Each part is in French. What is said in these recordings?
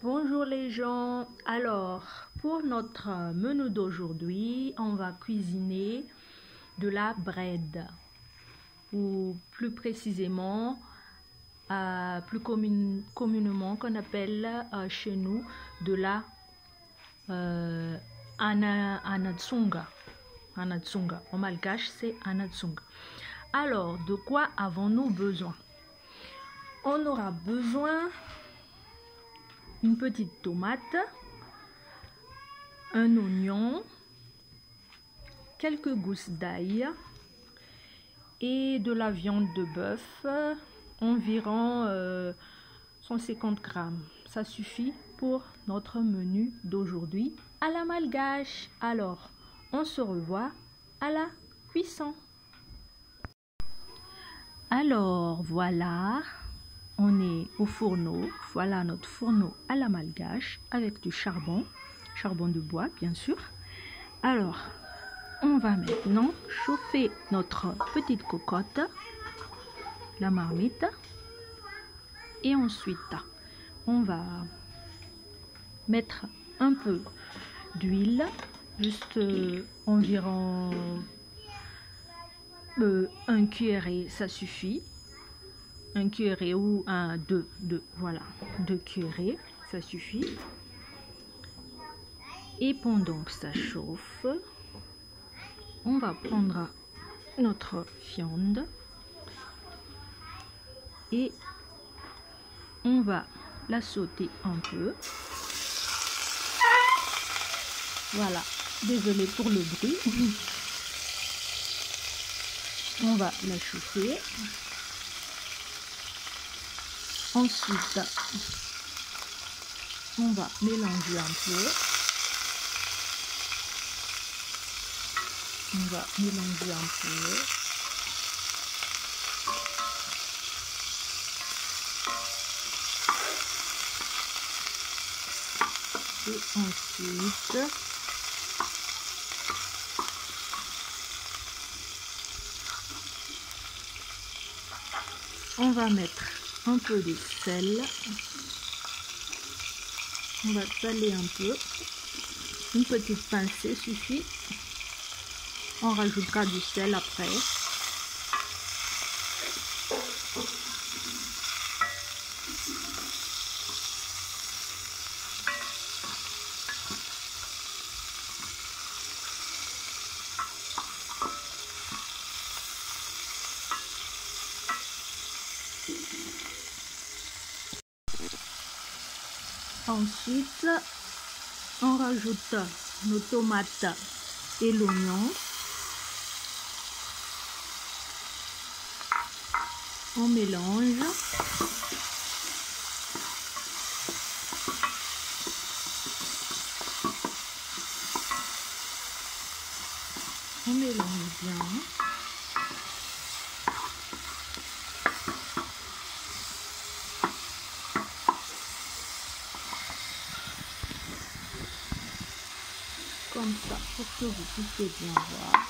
Bonjour les gens. Alors, pour notre menu d'aujourd'hui, on va cuisiner de la bread, ou plus précisément, plus communément qu'on appelle chez nous de la anatsunga. Anatsunga. En malgache, c'est anatsunga. Alors, de quoi avons-nous besoin? On aura besoin une petite tomate, un oignon, quelques gousses d'ail et de la viande de bœuf, environ 150 grammes. Ça suffit pour notre menu d'aujourd'hui à la malgache. Alors, on se revoit à la cuisson. Alors, voilà. On est au fourneau, voilà notre fourneau à la malgache avec du charbon de bois bien sûr. Alors, on va maintenant chauffer notre petite cocotte, la marmite, et ensuite on va mettre un peu d'huile, juste environ 1 cuillerée, ça suffit. 1 cuillerée ou deux, voilà, 2 cuillerées, ça suffit. Et pendant que ça chauffe, on va prendre notre viande et on va la sauter un peu. Voilà, désolé pour le bruit. On va la chauffer. Ensuite, on va mélanger un peu. On va mélanger un peu. Et ensuite, on va mettre un peu de sel. On va saler un peu. Une petite pincée suffit. On rajoutera du sel après. Ensuite, on rajoute nos tomates et l'oignon. On mélange. On mélange bien. Comme ça, pour que vous puissiez bien voir.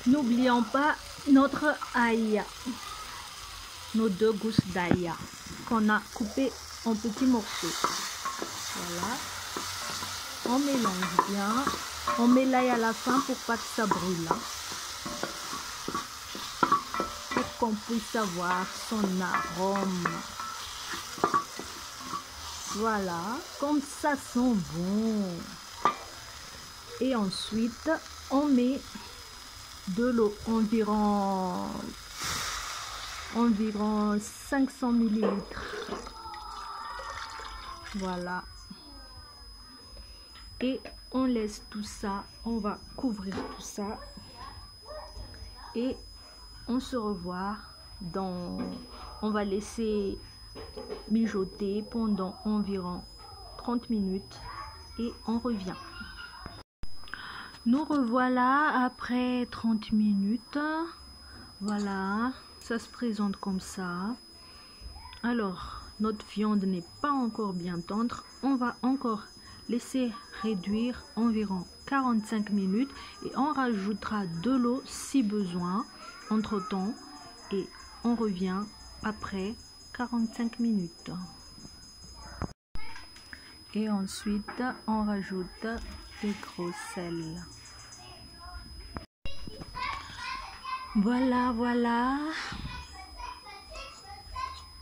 N'oublions pas notre ail, nos 2 gousses d'ail qu'on a coupées en petits morceaux. Voilà. On mélange bien. On met l'ail à la fin pour pas que ça brûle. Pour qu'on puisse avoir son arôme. Voilà, comme ça sent bon. Et ensuite, on met de l'eau, environ 500 millilitres. Voilà. Et on laisse tout ça, on va couvrir tout ça. Et on se revoit on va laisser mijoter pendant environ 30 minutes et on revient. Nous revoilà après 30 minutes. Voilà, ça se présente comme ça. Alors, notre viande n'est pas encore bien tendre. On va encore laisser réduire environ 45 minutes et on rajoutera de l'eau si besoin entre temps et on revient après 45 minutes. Et ensuite, on rajoute des gros sel. Voilà, voilà.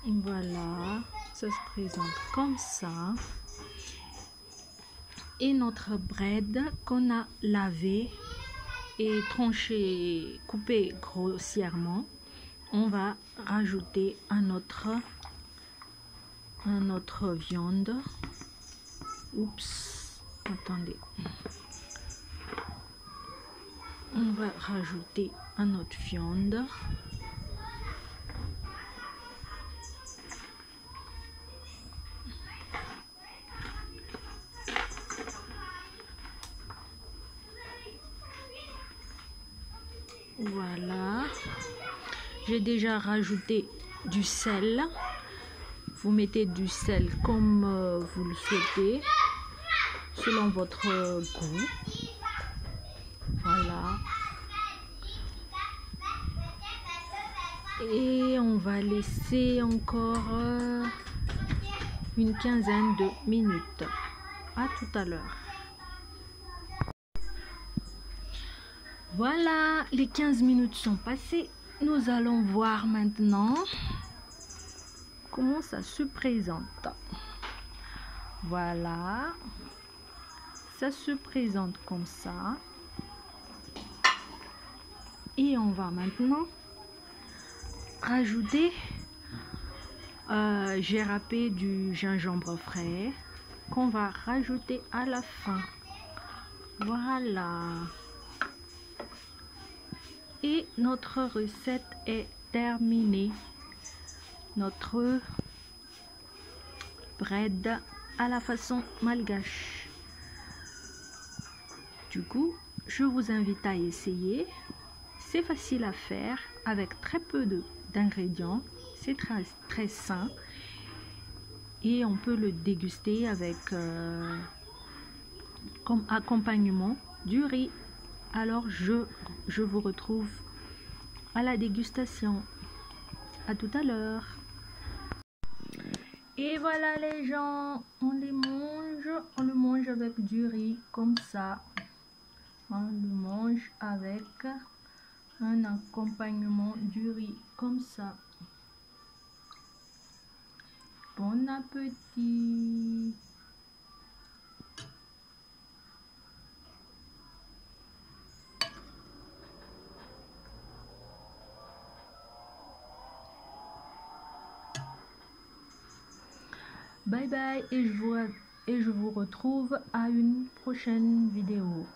Voilà, ça se présente comme ça. Et notre bread qu'on a lavé et tranché, coupé grossièrement, on va rajouter à notre viande. Oups, attendez. On va rajouter à notre viande. Voilà. J'ai déjà rajouté du sel. Vous mettez du sel comme vous le souhaitez, selon votre goût. Voilà. Et on va laisser encore une quinzaine de minutes. À tout à l'heure. Voilà, les 15 minutes sont passées. Nous allons voir maintenant comment ça se présente. Voilà, ça se présente comme ça. Et on va maintenant rajouter, j'ai râpé du gingembre frais qu'on va rajouter à la fin. Voilà. Et notre recette est terminée. Notre bread à la façon malgache. Du coup, je vous invite à essayer. C'est facile à faire avec très peu d'ingrédients. C'est très sain. Et on peut le déguster avec comme accompagnement du riz. Alors je vous retrouve à la dégustation. À tout à l'heure. Et voilà les gens, on le mange avec du riz comme ça. On le mange avec un accompagnement du riz comme ça. Bon appétit. Bye bye et je vous retrouve à une prochaine vidéo.